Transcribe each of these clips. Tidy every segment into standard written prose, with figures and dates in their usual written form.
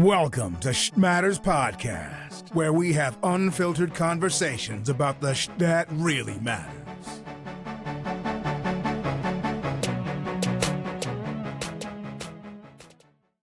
Welcome to Shhhh Matters Podcast, where we have unfiltered conversations about the shit that really matters.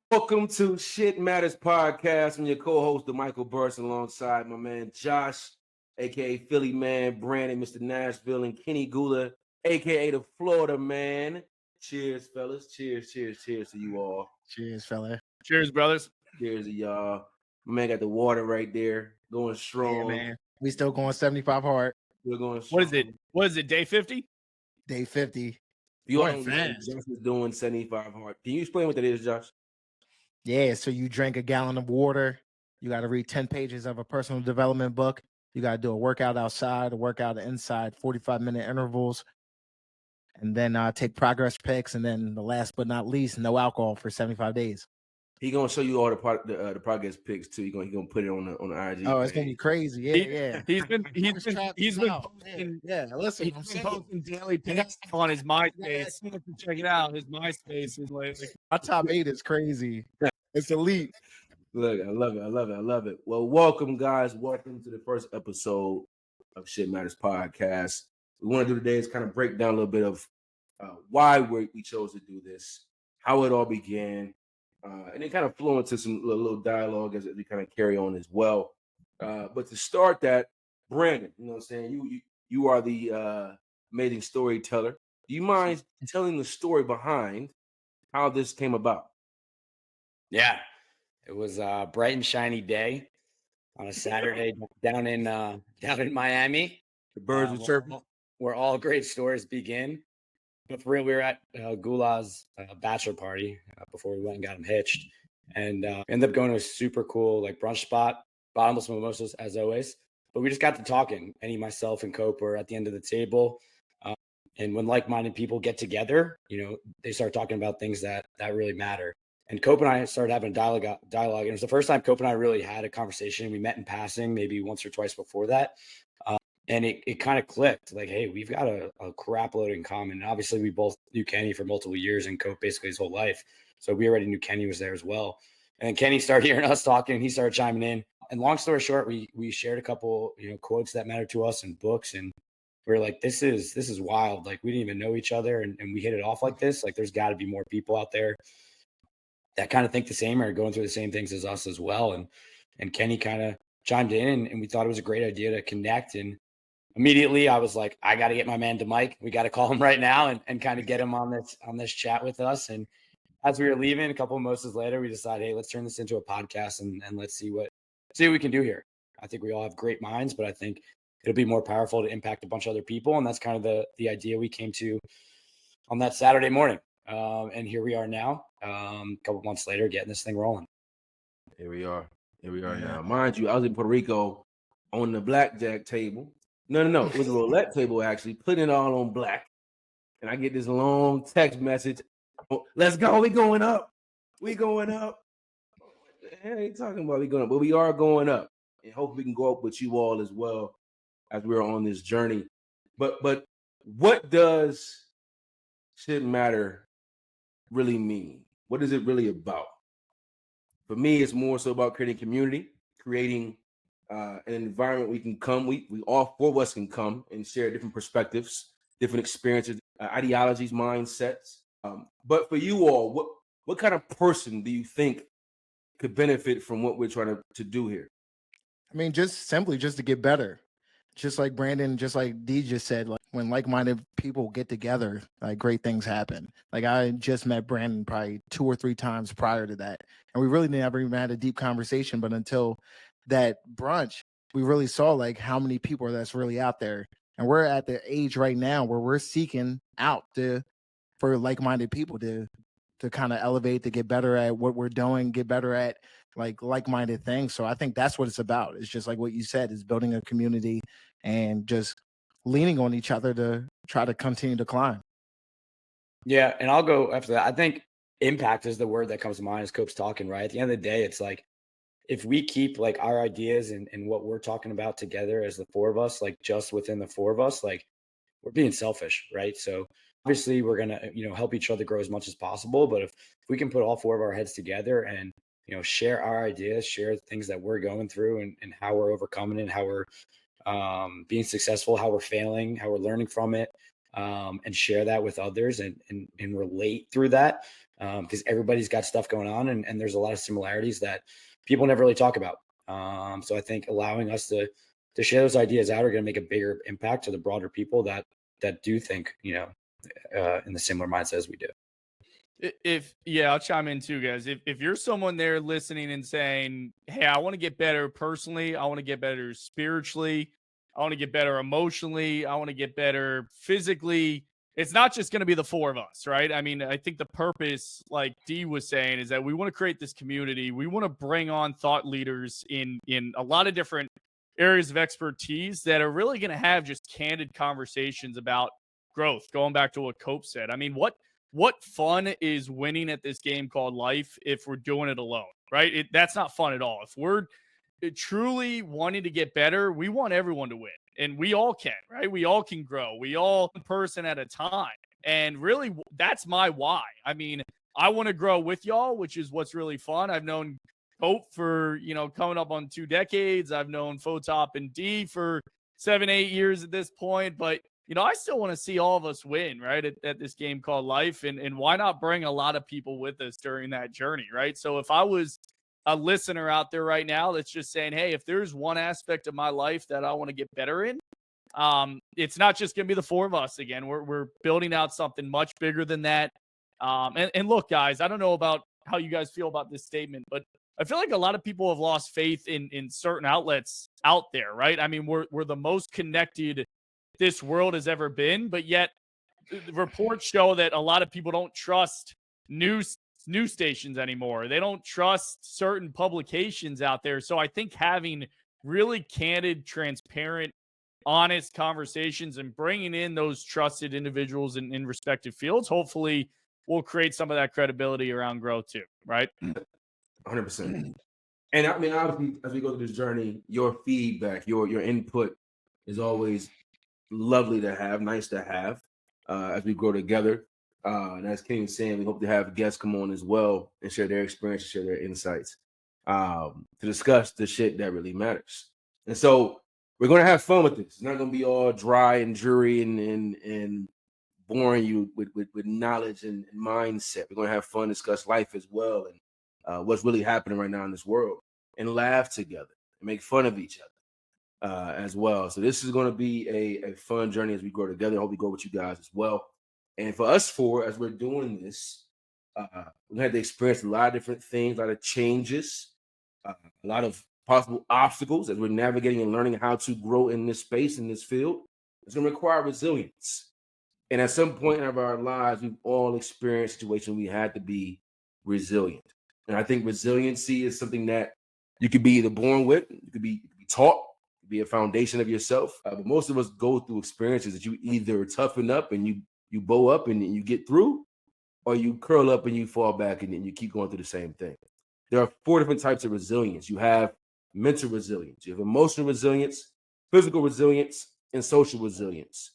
Welcome to Shhhh Matters Podcast. I'm your co-host, DeMikael Burse, alongside my man Josh, aka Philly Man, Brandon, Mr. Nashville, and Kenny Gula, aka the Florida Man. Cheers, fellas. Cheers to you all. Cheers, fella. Cheers, brothers. Cheers to y'all. My man got the water right there, going strong. Yeah, man. We still going 75 hard. We're going strong. What is it, day 50? Day 50. You all Going know fast. Josh is doing 75 hard. Can you explain what that is, Josh? Yeah, so you drink a gallon of water. You got to read 10 pages of a personal development book. You got to do a workout outside, a workout inside, 45-minute intervals. And then take progress pics. And then the last but not least, no alcohol for 75 days. He gonna show you all the progress pics too. He gonna put it on the IG. Oh, it's gonna be crazy. Yeah. He's been Listen, posting daily pics on his MySpace. Check it out. His MySpace is like my top 8 is crazy. It's elite. Look, I love it. Well, welcome, guys. Welcome to the first episode of Shhhh Matters Podcast. We want to do today is kind of break down a little bit of why we chose to do this, how it all began, and then kind of flow into some little dialogue as we kind of carry on as well. But to start that, Brandon, you know what I'm saying? You are the amazing storyteller. Do you mind telling the story behind how this came about? Yeah, it was a bright and shiny day on a Saturday down in Miami. The birds were chirping. Where all great stories begin. But for real, we were at Gula's bachelor party before we went and got him hitched, and ended up going to a super cool like brunch spot, bottomless mimosas as always. But we just got to talking. Myself, and Cope were at the end of the table, and when like-minded people get together, they start talking about things that really matter. And Cope and I started having a dialogue, and it was the first time Cope and I really had a conversation. We met in passing, maybe once or twice before that. And it kind of clicked like, hey, we've got a crap load in common. And obviously, we both knew Kenny for multiple years and Cope basically his whole life. So we already knew Kenny was there as well. And Kenny started hearing us talking and he started chiming in. And long story short, we shared a couple, quotes that mattered to us and books. And we were like, this is wild. Like, we didn't even know each other. And we hit it off like this. Like, there's got to be more people out there that kind of think the same or are going through the same things as us as well. And Kenny kind of chimed in and we thought it was a great idea to connect. And immediately I was like, I got to get my man DeMikael. We got to call him right now and kind of get him on this chat with us. And as we were leaving a couple of mimosas later, we decided, hey, let's turn this into a podcast and let's see what we can do here. I think we all have great minds, but I think it'll be more powerful to impact a bunch of other people. And that's kind of the idea we came to on that Saturday morning. And here we are now, a couple months later, getting this thing rolling. Here we are now. Mind you, I was in Puerto Rico on the blackjack table. No. It was a roulette table, actually, putting it all on black. And I get this long text message. Oh, let's go. We going up. What the hell are you talking about? We going up. But we are going up. And hopefully we can go up with you all as well as we're on this journey. But what does Shhhh Matter really mean? What is it really about? For me, it's more so about creating community, creating an environment we can come. We all four of us can come and share different perspectives, different experiences, ideologies, mindsets. But for you all, what kind of person do you think could benefit from what we're trying to do here? I mean, just simply to get better. Just like Brandon, just like D just said, like when like-minded people get together, like great things happen. Like I just met Brandon probably 2 or 3 times prior to that. And we really never even had a deep conversation. But until that brunch, we really saw like how many people are that's really out there. And we're at the age right now where we're seeking out for like-minded people to kind of elevate, to get better at what we're doing, get better at like-minded things. So I think that's what it's about. It's just like what you said, is building a community and just leaning on each other to try to continue to climb. Yeah, and I'll go after that. I think impact is the word that comes to mind as Cope's talking, right? At the end of the day, it's like, if we keep like our ideas and what we're talking about together as the four of us, like just within the four of us, like we're being selfish, right? So obviously we're going to, help each other grow as much as possible. But if we can put all four of our heads together and share our ideas, share things that we're going through and how we're overcoming it, how we're being successful, how we're failing, how we're learning from it, and share that with others and relate through that. Because everybody's got stuff going on and there's a lot of similarities that people never really talk about. So I think allowing us to share those ideas out are going to make a bigger impact to the broader people that do think, in the similar mindset as we do. I'll chime in too, guys. If you're someone there listening and saying, hey, I want to get better personally, I want to get better spiritually, I want to get better emotionally, I want to get better physically, it's not just going to be the four of us, right? I mean, I think the purpose, like D was saying, is that we want to create this community. We want to bring on thought leaders in a lot of different areas of expertise that are really going to have just candid conversations about growth. Going back to what Cope said. I mean, what fun is winning at this game called life if we're doing it alone, right? That's not fun at all. If we're truly wanting to get better, we want everyone to win. And we all can, right? We all can grow. We all one person at a time. And really, that's my why. I mean, I want to grow with y'all, which is what's really fun. I've known Cope for, coming up on 2 decades. I've known Fotop and D for 7-8 years at this point. But I still want to see all of us win, right, at this game called life. And why not bring a lot of people with us during that journey, right? So if I was a listener out there right now that's just saying, hey, if there's one aspect of my life that I want to get better in, it's not just going to be the four of us again. We're building out something much bigger than that. And look, guys, I don't know about how you guys feel about this statement, but I feel like a lot of people have lost faith in certain outlets out there, right? I mean, we're the most connected this world has ever been, but yet reports show that a lot of people don't trust news stations anymore. They don't trust certain publications out there. So I think having really candid, transparent, honest conversations and bringing in those trusted individuals in respective fields, hopefully will create some of that credibility around growth too, right? 100%. And I mean, obviously, as we go through this journey, your feedback, your input is always lovely to have, nice to have as we grow together. And as Kenny was saying, we hope to have guests come on as well and share their experiences, share their insights to discuss the shit that really matters. And so we're going to have fun with this. It's not going to be all dry and dreary and boring you with knowledge and mindset. We're going to have fun, discuss life as well and what's really happening right now in this world and laugh together and make fun of each other. As well. So this is going to be a fun journey as we grow together. I hope we go with you guys as well. And for us four, as we're doing this, we had to experience a lot of different things, a lot of changes, a lot of possible obstacles as we're navigating and learning how to grow in this space, in this field. It's going to require resilience. And at some point of our lives, we've all experienced situations we had to be resilient. And I think resiliency is something that you could be either born with, you could be taught, be a foundation of yourself. But most of us go through experiences that you either toughen up and you bow up and you get through, or you curl up and you fall back and you keep going through the same thing. There are 4 different types of resilience. You have mental resilience, you have emotional resilience, physical resilience, and social resilience.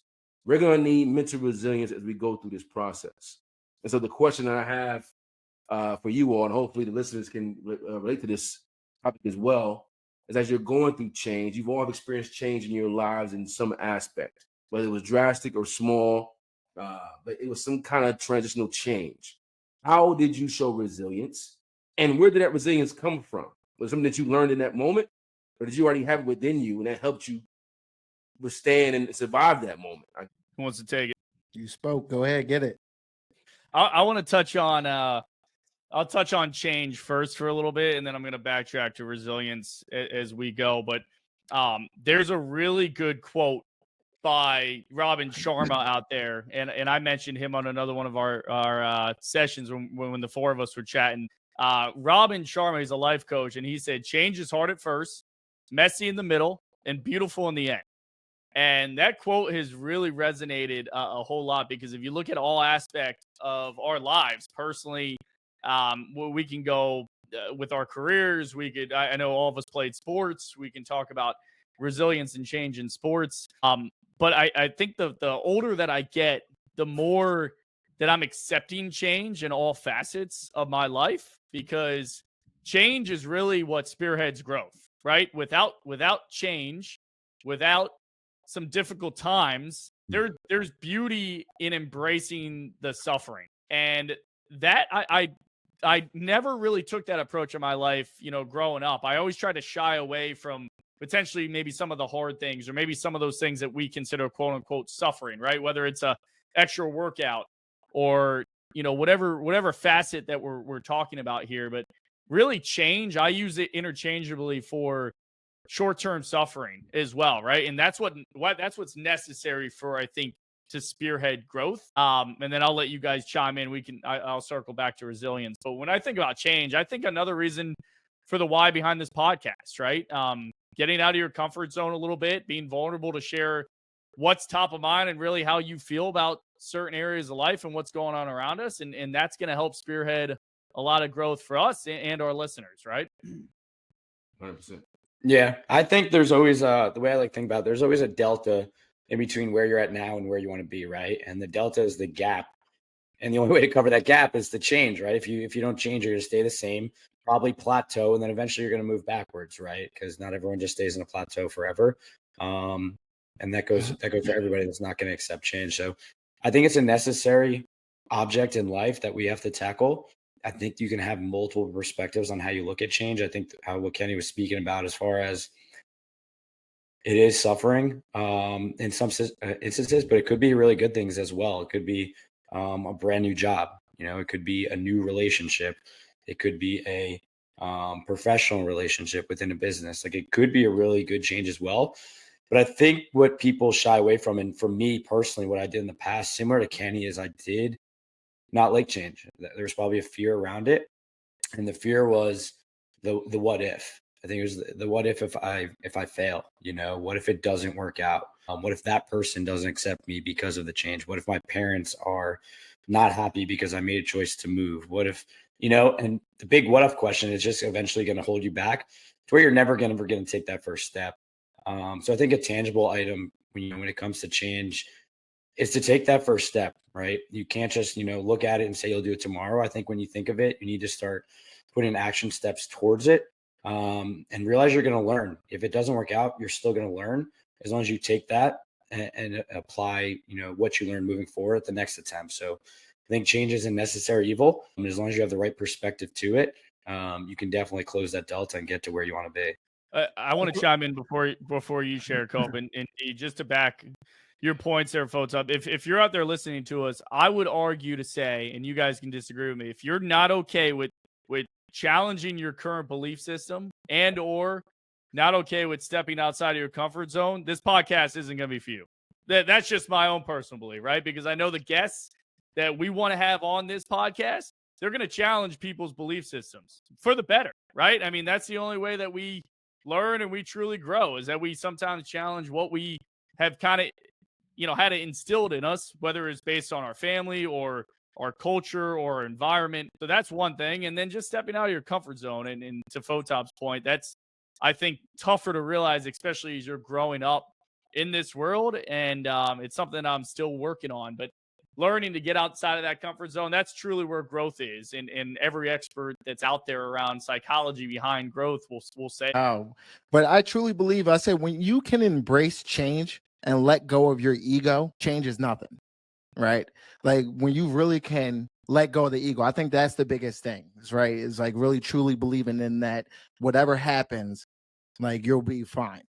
We're going to need mental resilience as we go through this process. And so the question that I have for you all, and hopefully the listeners can relate to this topic as well, is as you're going through change, you've all experienced change in your lives in some aspect, whether it was drastic or small, but it was some kind of transitional change. How did you show resilience? And where did that resilience come from? Was it something that you learned in that moment? Or did you already have it within you and that helped you withstand and survive that moment? Who wants to take it? You spoke. Go ahead, get it. I want to touch on I'll touch on change first for a little bit, and then I'm going to backtrack to resilience as we go. But there's a really good quote by Robin Sharma out there, and I mentioned him on another one of our sessions when the four of us were chatting. Robin Sharma is a life coach, and he said, change is hard at first, messy in the middle, and beautiful in the end. And that quote has really resonated a whole lot, because if you look at all aspects of our lives, personally, we can go with our careers. I know all of us played sports. We can talk about resilience and change in sports. But I think the older that I get, the more that I'm accepting change in all facets of my life, because change is really what spearheads growth, right? Without change, without some difficult times, there's beauty in embracing the suffering. And that I never really took that approach in my life, growing up. I always tried to shy away from potentially maybe some of the hard things, or maybe some of those things that we consider quote unquote suffering, right? Whether it's a extra workout or, whatever facet that we're talking about here. But really change, I use it interchangeably for short-term suffering as well, right? And that's what's necessary for, I think, to spearhead growth. And then I'll let you guys chime in. I'll circle back to resilience. But when I think about change, I think another reason for the why behind this podcast, right? Getting out of your comfort zone a little bit, being vulnerable to share what's top of mind and really how you feel about certain areas of life and what's going on around us. And that's going to help spearhead a lot of growth for us and our listeners, right? 100%. Yeah, I think there's always the way I like to think about it, there's always a delta in between where you're at now and where you want to be, right? And the delta is the gap. And the only way to cover that gap is to change, right? If you don't change, you're going to stay the same, probably plateau, and then eventually you're going to move backwards, right? Because not everyone just stays in a plateau forever. And that goes for everybody that's not going to accept change. So I think it's a necessary object in life that we have to tackle. I think you can have multiple perspectives on how you look at change. I think what Kenny was speaking about, as far as it is suffering in some instances, but it could be really good things as well. It could be a brand new job. It could be a new relationship. It could be a professional relationship within a business. Like, it could be a really good change as well. But I think what people shy away from, and for me personally, what I did in the past, similar to Kenny, is I did not like change. There's probably a fear around it. And the fear was the what if. I think it was the what if I fail, what if it doesn't work out? What if that person doesn't accept me because of the change? What if my parents are not happy because I made a choice to move? What if, and the big what if question is just eventually going to hold you back to where you're never going to take that first step. So I think a tangible item when it comes to change is to take that first step, right? You can't just, look at it and say you'll do it tomorrow. I think when you think of it, you need to start putting action steps towards it, and realize you're going to learn. If it doesn't work out, you're still going to learn, as long as you take that and apply, what you learn moving forward at the next attempt. So I think change isn't necessary evil. And as long as you have the right perspective to it, you can definitely close that delta and get to where you want to be. I want to chime in before you share, Cope, and just to back your points there, folks, up. If you're out there listening to us, I would argue to say, and you guys can disagree with me, if you're not okay with challenging your current belief system and or not okay with stepping outside of your comfort zone, this podcast isn't going to be for you. That's just my own personal belief, right? Because I know the guests that we want to have on this podcast, they're going to challenge people's belief systems for the better, right? I mean, that's the only way that we learn and we truly grow, is that we sometimes challenge what we have kind of, had it instilled in us, whether it's based on our family or our culture or our environment. So that's one thing. And then just stepping out of your comfort zone. And to Fotop's point, that's, I think, tougher to realize, especially as you're growing up in this world. And it's something I'm still working on. But learning to get outside of that comfort zone, that's truly where growth is. And every expert that's out there around psychology behind growth will say. Oh, but I truly believe, I said, when you can embrace change and let go of your ego, change is nothing, right? Like, when you really can let go of the ego, I think that's the biggest thing, right? Is like really truly believing in that whatever happens, like, you'll be fine.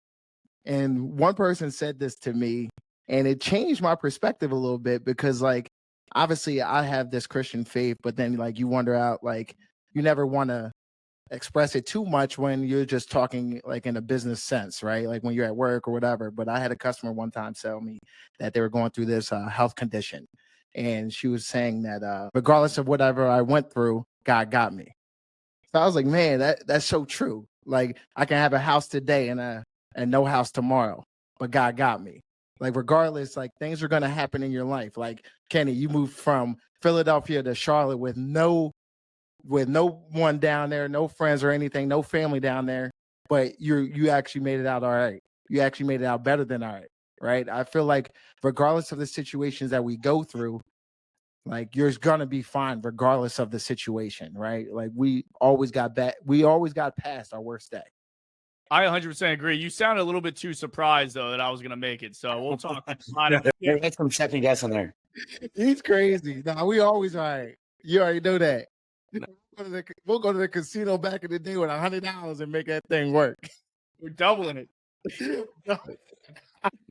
And one person said this to me, and it changed my perspective a little bit, because, like, obviously I have this Christian faith, but then, like, you wonder out, like, you never want to express it too much when you're just talking, like, in a business sense, right? Like when you're at work or whatever. But I had a customer one time tell me that they were going through this health condition. And she was saying that regardless of whatever I went through, God got me. So I was like, man, that's so true. Like, I can have a house today and no house tomorrow, but God got me. Like, regardless, like, things are going to happen in your life. Like, Kenny, you moved from Philadelphia to Charlotte with no one down there, no friends or anything, no family down there, but you actually made it out all right. You actually made it out better than all right, right? I feel like regardless of the situations that we go through, Like you're gonna be fine regardless of the situation, right? Like we always got past our worst day. I 100% agree. You sounded a little bit too surprised though that I was gonna make it. So we'll talk. That's some second guess on there. He's crazy. Nah, we always all right. You already know that. We'll go to the casino back in the day with $100 and make that thing work. We're doubling it.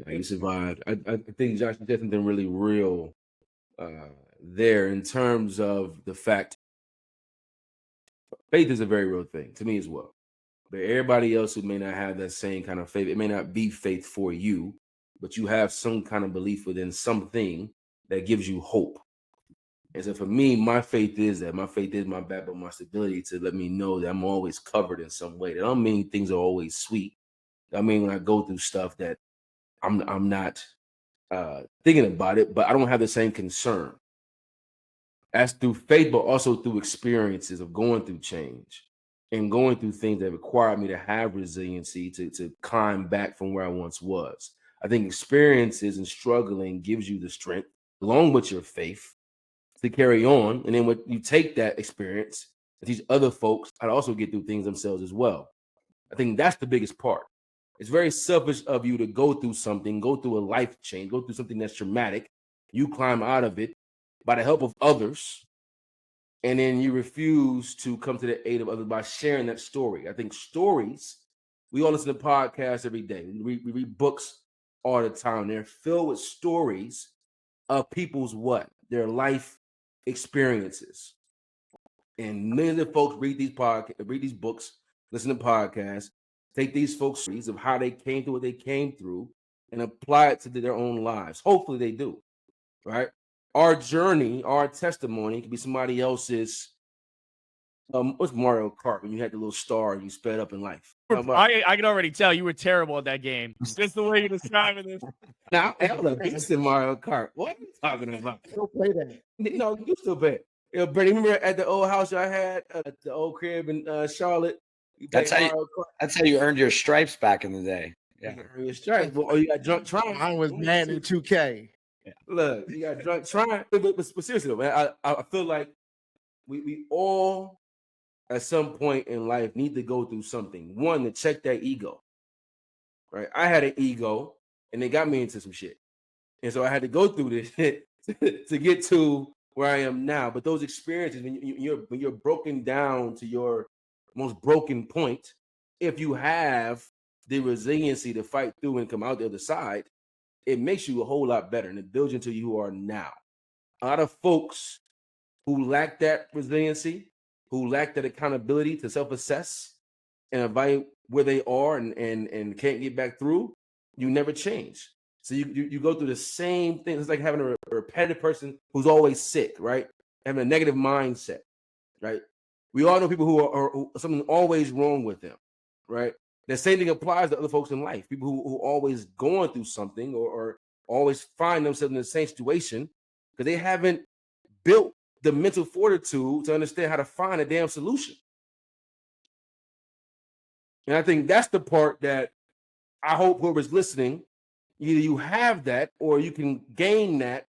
You survived. I think Josh did something really real there in terms of the fact faith is a very real thing to me as well. But everybody else who may not have that same kind of faith, it may not be faith for you, but you have some kind of belief within something that gives you hope. And so for me, my faith is my backbone, my stability to let me know that I'm always covered in some way. That don't mean things are always sweet. I mean, when I go through stuff that I'm not thinking about it, but I don't have the same concern. That's through faith, but also through experiences of going through change and going through things that require me to have resiliency to climb back from where I once was. I think experiences and struggling gives you the strength, along with your faith, to carry on. And then when you take that experience and teach other folks how to also get through things themselves as well. I think that's the biggest part. It's very selfish of you to go through something, go through a life change, go through something that's traumatic. You climb out of it by the help of others, and then you refuse to come to the aid of others by sharing that story. I think stories, we all listen to podcasts every day. We read books all the time. They're filled with stories of people's their life experiences. And millions of folks read these books, listen to podcasts, take these folks' stories of how they came through what they came through and apply it to their own lives. Hopefully they do, right? Our journey, our testimony can be somebody else's. What's Mario Kart when you had the little star and you sped up in life? I can already tell you were terrible at that game. Just the way you're describing this. Now, I'm a beast in Mario Kart. What are you talking about? Still play that. No, you still play. Brady, remember at the old house I had at the old crib in Charlotte? That's how you earned your stripes back in the day. Yeah, your stripes. Well, you got drunk trying. Mine was Madden 2K. Yeah. Look, you got drunk trying. But seriously, though, man, I feel like we all at some point in life need to go through something. One, to check that ego. Right? I had an ego, and they got me into some shit, and so I had to go through this shit to get to where I am now. But those experiences, when you're broken down to your most broken point, if you have the resiliency to fight through and come out the other side, it makes you a whole lot better, and it builds you into you are now. A lot of folks who lack that resiliency, who lack that accountability to self-assess and evaluate where they are and can't get back through, you never change. So you go through the same thing. It's like having a repetitive person who's always sick, right? Having a negative mindset, right? We all know people who are something always wrong with them, right? The same thing applies to other folks in life. People who always going through something or always find themselves in the same situation because they haven't built the mental fortitude to understand how to find a damn solution. And I think that's the part that I hope whoever's listening, either you have that or you can gain that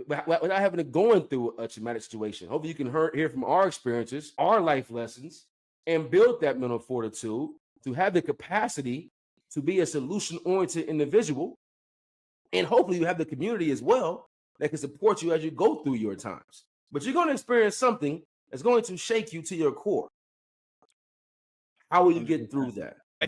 without having to go through a traumatic situation. Hopefully you can hear from our experiences, our life lessons, and build that mental fortitude to have the capacity to be a solution-oriented individual. And hopefully you have the community as well that can support you as you go through your times. But you're going to experience something that's going to shake you to your core. How will you get through that? I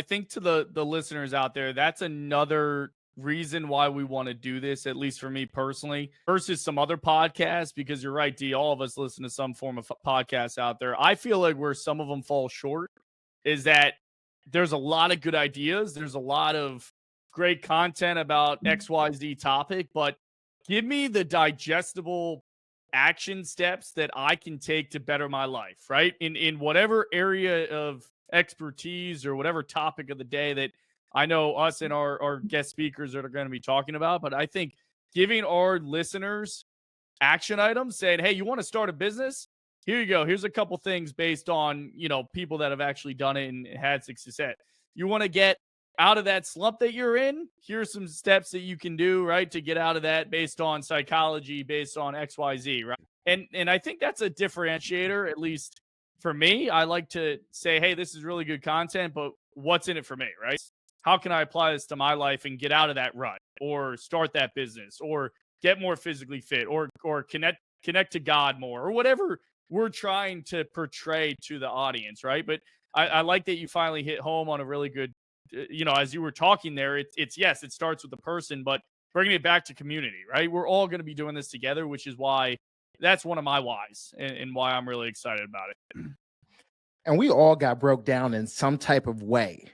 think to the listeners out there, that's another reason why we want to do this, at least for me personally, versus some other podcasts, because you're right, D, all of us listen to some form of podcast out there. I feel like where some of them fall short is that there's a lot of good ideas. There's a lot of great content about XYZ topic, but give me the digestible action steps that I can take to better my life, right? In whatever area of expertise or whatever topic of the day that I know us and our guest speakers are going to be talking about. But I think giving our listeners action items, saying, hey, you want to start a business? Here you go. Here's a couple things based on, people that have actually done it and had success. You want to get out of that slump that you're in, here's some steps that you can do, right, to get out of that based on psychology, based on XYZ, right? And I think that's a differentiator, at least for me. I like to say, hey, this is really good content, but what's in it for me, right? How can I apply this to my life and get out of that rut, or start that business, or get more physically fit, or connect to God more, or whatever we're trying to portray to the audience, right? But I like that you finally hit home on a really good, as you were talking there, it's yes, it starts with the person, but bringing it back to community, right? We're all going to be doing this together, which is why that's one of my whys and why I'm really excited about it. And we all got broke down in some type of way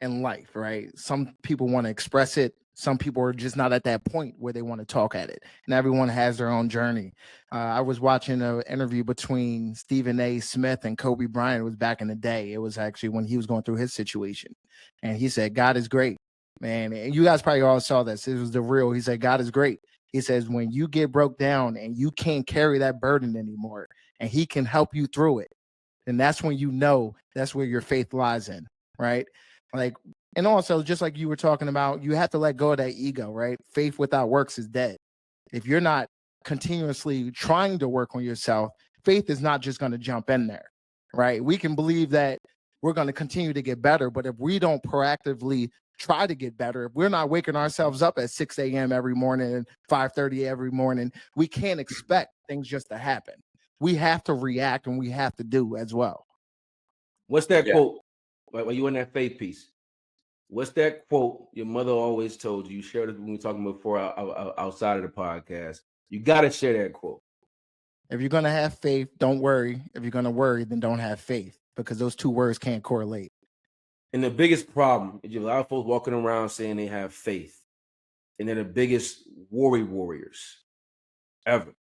in life, right? Some people want to express it. Some people are just not at that point where they want to talk at it. And everyone has their own journey. I was watching an interview between Stephen A. Smith and Kobe Bryant. It was back in the day. It was actually when he was going through his situation. And he said, God is great, man. And you guys probably all saw this. It was the real. He said, God is great. He says, when you get broke down and you can't carry that burden anymore, and he can help you through it, then that's when you know that's where your faith lies in, right? Like, and also, just like you were talking about, you have to let go of that ego, right? Faith without works is dead. If you're not continuously trying to work on yourself, faith is not just going to jump in there, right? We can believe that we're going to continue to get better, but if we don't proactively try to get better, if we're not waking ourselves up at 6 a.m. every morning and 5:30 every morning, we can't expect things just to happen. We have to react, and we have to do as well. What's that quote? While you in that faith piece, what's that quote your mother always told you? You shared it when we were talking before outside of the podcast. You got to share that quote. If you're going to have faith, don't worry. If you're going to worry, then don't have faith, because those two words can't correlate. And the biggest problem is you have a lot of folks walking around saying they have faith, and they're the biggest warriors ever.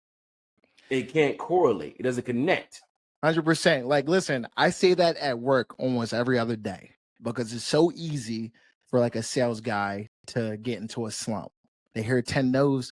It can't correlate. It doesn't connect. 100%. Like, listen, I say that at work almost every other day, because it's so easy for like a sales guy to get into a slump. They hear 10 no's.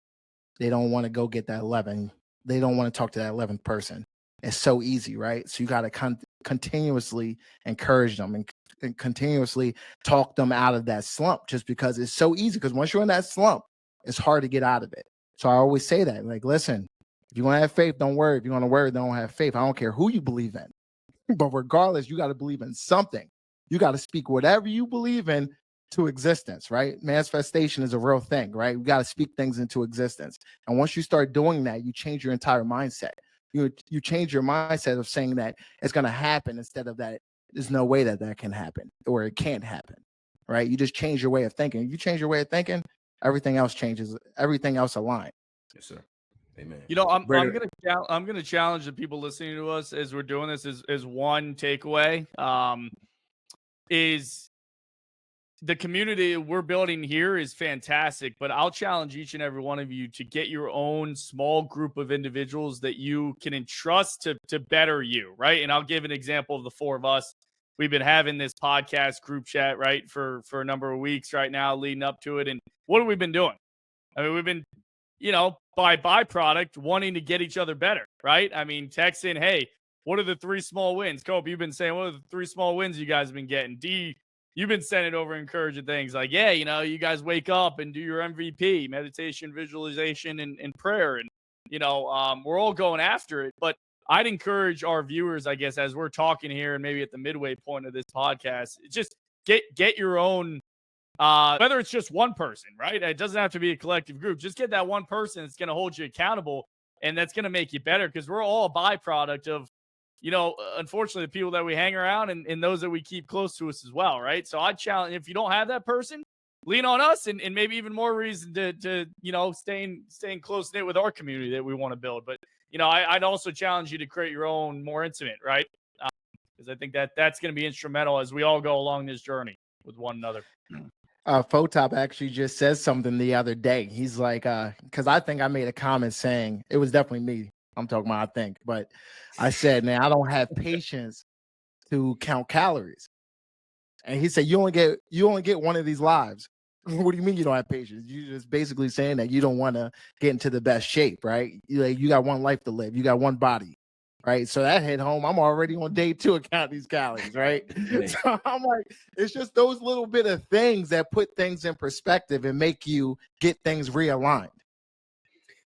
They don't want to go get that 11. They don't want to talk to that 11th person. It's so easy, right? So you got to continuously encourage them and continuously talk them out of that slump, just because it's so easy. Because once you're in that slump, it's hard to get out of it. So I always say that, like, listen, if you want to have faith, don't worry. If you're going to worry, don't have faith. I don't care who you believe in. But regardless, you got to believe in something. You got to speak whatever you believe in to existence, right? Manifestation is a real thing, right? You got to speak things into existence. And once you start doing that, you change your entire mindset. You change your mindset of saying that it's going to happen, instead of that there's no way that that can happen, or it can't happen, right? You just change your way of thinking. You change your way of thinking, everything else changes. Everything else aligns. Yes, sir. Amen. I'm gonna challenge the people listening to us as we're doing this is one takeaway. Is the community we're building here is fantastic, but I'll challenge each and every one of you to get your own small group of individuals that you can entrust to better you, right? And I'll give an example of the four of us. We've been having this podcast group chat, right, for a number of weeks right now, leading up to it. And what have we been doing? I mean, we've been, by byproduct, wanting to get each other better, right? I mean, texting, hey, what are the 3 small wins? Cope, you've been saying, what are the 3 small wins you guys have been getting? D, you've been sending over encouraging things like, yeah, you guys wake up and do your MVP, meditation, visualization, and prayer. And, we're all going after it. But I'd encourage our viewers, I guess, as we're talking here and maybe at the midway point of this podcast, just get your own, whether it's just one person, right? It doesn't have to be a collective group. Just get that one person that's going to hold you accountable, and that's going to make you better, because we're all a byproduct of, unfortunately, the people that we hang around and those that we keep close to us as well, right? So I challenge, if you don't have that person, lean on us, and maybe even more reason to staying close knit with our community that we want to build. But I'd also challenge you to create your own more intimate, right? Because I think that's going to be instrumental as we all go along this journey with one another. Fotop actually just said something the other day. He's like, because I think I made a comment saying, it was definitely me I'm talking about, I think, but I said, man, I don't have patience to count calories. And he said, you only get one of these lives. What do you mean you don't have patience? You're just basically saying that you don't want to get into the best shape, right? You got one life to live. You got one body, right? So that hit home. I'm already on day 2 of counting these calories, right? So I'm like, it's just those little bit of things that put things in perspective and make you get things realigned.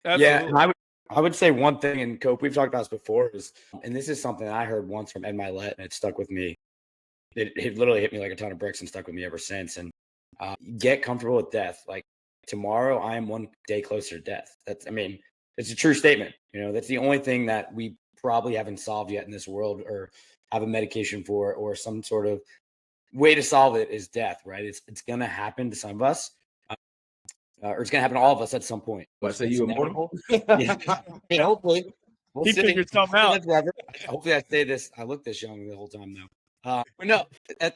Absolutely. Yeah, and I would say one thing, and Cope, we've talked about this before, is, and this is something I heard once from Ed Milet, and it stuck with me. It literally hit me like a ton of bricks and stuck with me ever since. And get comfortable with death. Like, tomorrow, I am one day closer to death. It's a true statement. That's the only thing that we probably haven't solved yet in this world, or have a medication for, or some sort of way to solve it, is death, right? It's going to happen to some of us, or it's going to happen to all of us at some point. I say you immortal? Yeah. Hopefully. He figured something out. Forever. Hopefully I say this. I look this young the whole time now. But no,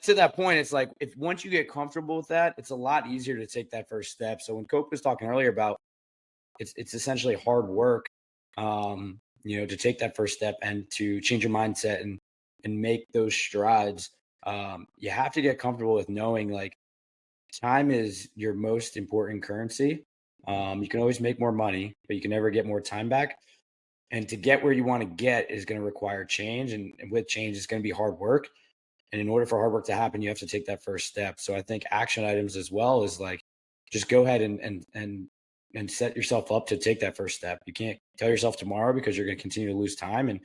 to that point, it's like, if once you get comfortable with that, it's a lot easier to take that first step. So when Cope was talking earlier about it's essentially hard work, to take that first step and to change your mindset and make those strides. You have to get comfortable with knowing, like, time is your most important currency. You can always make more money, but you can never get more time back. And to get where you want to get is going to require change. And with change, it's going to be hard work. And in order for hard work to happen, you have to take that first step. So I think action items as well is, like, just go ahead and set yourself up to take that first step. You can't tell yourself tomorrow, because you're going to continue to lose time, and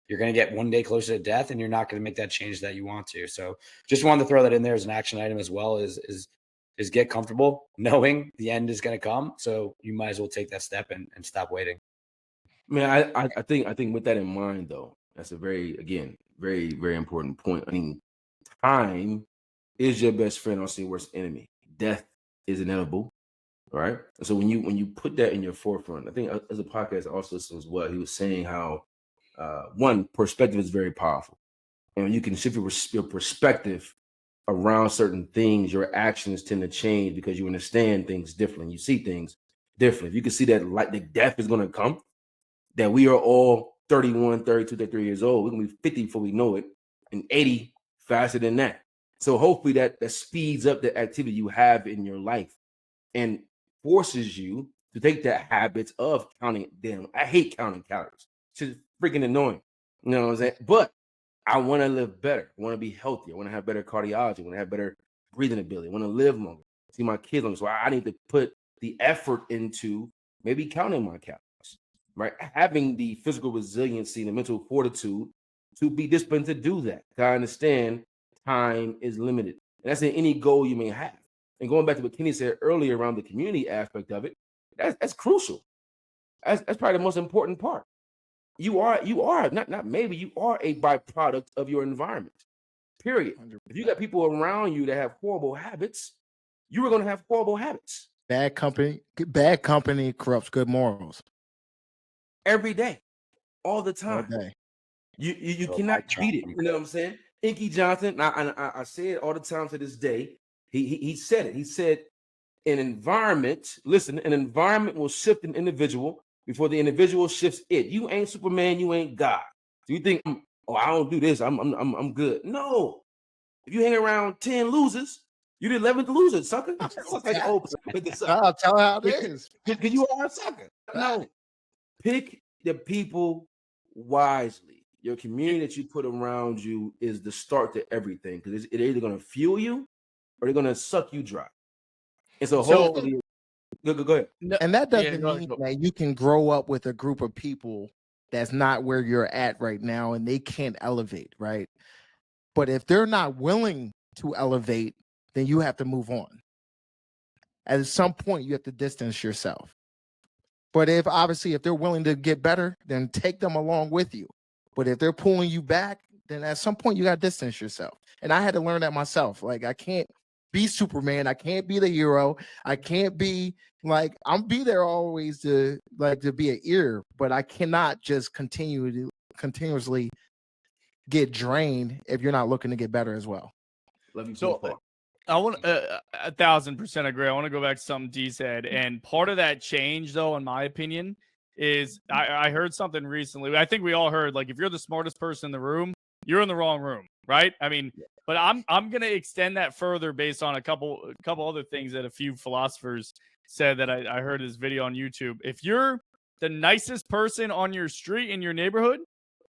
you're going to get one day closer to death, and you're not going to make that change that you want to. So just wanted to throw that in there as an action item as well, is get comfortable knowing the end is going to come. So you might as well take that step and stop waiting. Man, I think with that in mind, though, that's a very, very important point. I mean, time is your best friend, or your worst enemy. Death is inevitable, right? So when you put that in your forefront, I think as a podcast also as well, he was saying how one, perspective is very powerful, and when you can shift your perspective around certain things, your actions tend to change because you understand things differently. You see things differently. If you can see that, like, the death is going to come, that we are all 31, 32, 33 years old. We're going to be 50 before we know it, and 80 faster than that. So hopefully that speeds up the activity you have in your life and forces you to take the habits of counting them. I hate counting calories. It's freaking annoying. You know what I'm saying? But I want to live better. I want to be healthy. I want to have better cardiology. I want to have better breathing ability. I want to live longer, see my kids longer. So I need to put the effort into maybe counting my calories. Right, having the physical resiliency, the mental fortitude to be disciplined to do that. I understand time is limited, and that's in any goal you may have. And going back to what Kenny said earlier around the community aspect of it, that's crucial. That's probably the most important part. You are not maybe, you are a byproduct of your environment. Period. 100%. If you got people around you that have horrible habits, you are going to have horrible habits. Bad company corrupts good morals. Every day, all the time. All day. You cannot beat it. You know what I'm saying? Inky Johnson, I say it all the time to this day. He said it. He said, an environment will shift an individual before the individual shifts it. You ain't Superman, you ain't God. So you think, I don't do this, I'm good. No. If you hang around 10 losers, you're the 11th loser, sucker. I'll tell how it is. Because you are a sucker. No. Pick the people wisely. Your community that you put around you is the start to everything, because it's either going to fuel you or they're going to suck you dry. And so hopefully, go ahead. And that doesn't mean that you can grow up with a group of people that's not where you're at right now and they can't elevate, right? But if they're not willing to elevate, then you have to move on. At some point, you have to distance yourself. But if they're willing to get better, then take them along with you. But if they're pulling you back, then at some point you got to distance yourself. And I had to learn that myself. Like, I can't be Superman. I can't be the hero. I can't be like, I'm be there always to be an ear, but I cannot just continuously get drained if you're not looking to get better as well. Love you so far. I want 1,000% agree. I want to go back to something D said. And part of that change, though, in my opinion, is I heard something recently. I think we all heard, like, if you're the smartest person in the room, you're in the wrong room, right? I mean, but I'm going to extend that further based on a couple other things that a few philosophers said that I heard this video on YouTube. If you're the nicest person on your street in your neighborhood,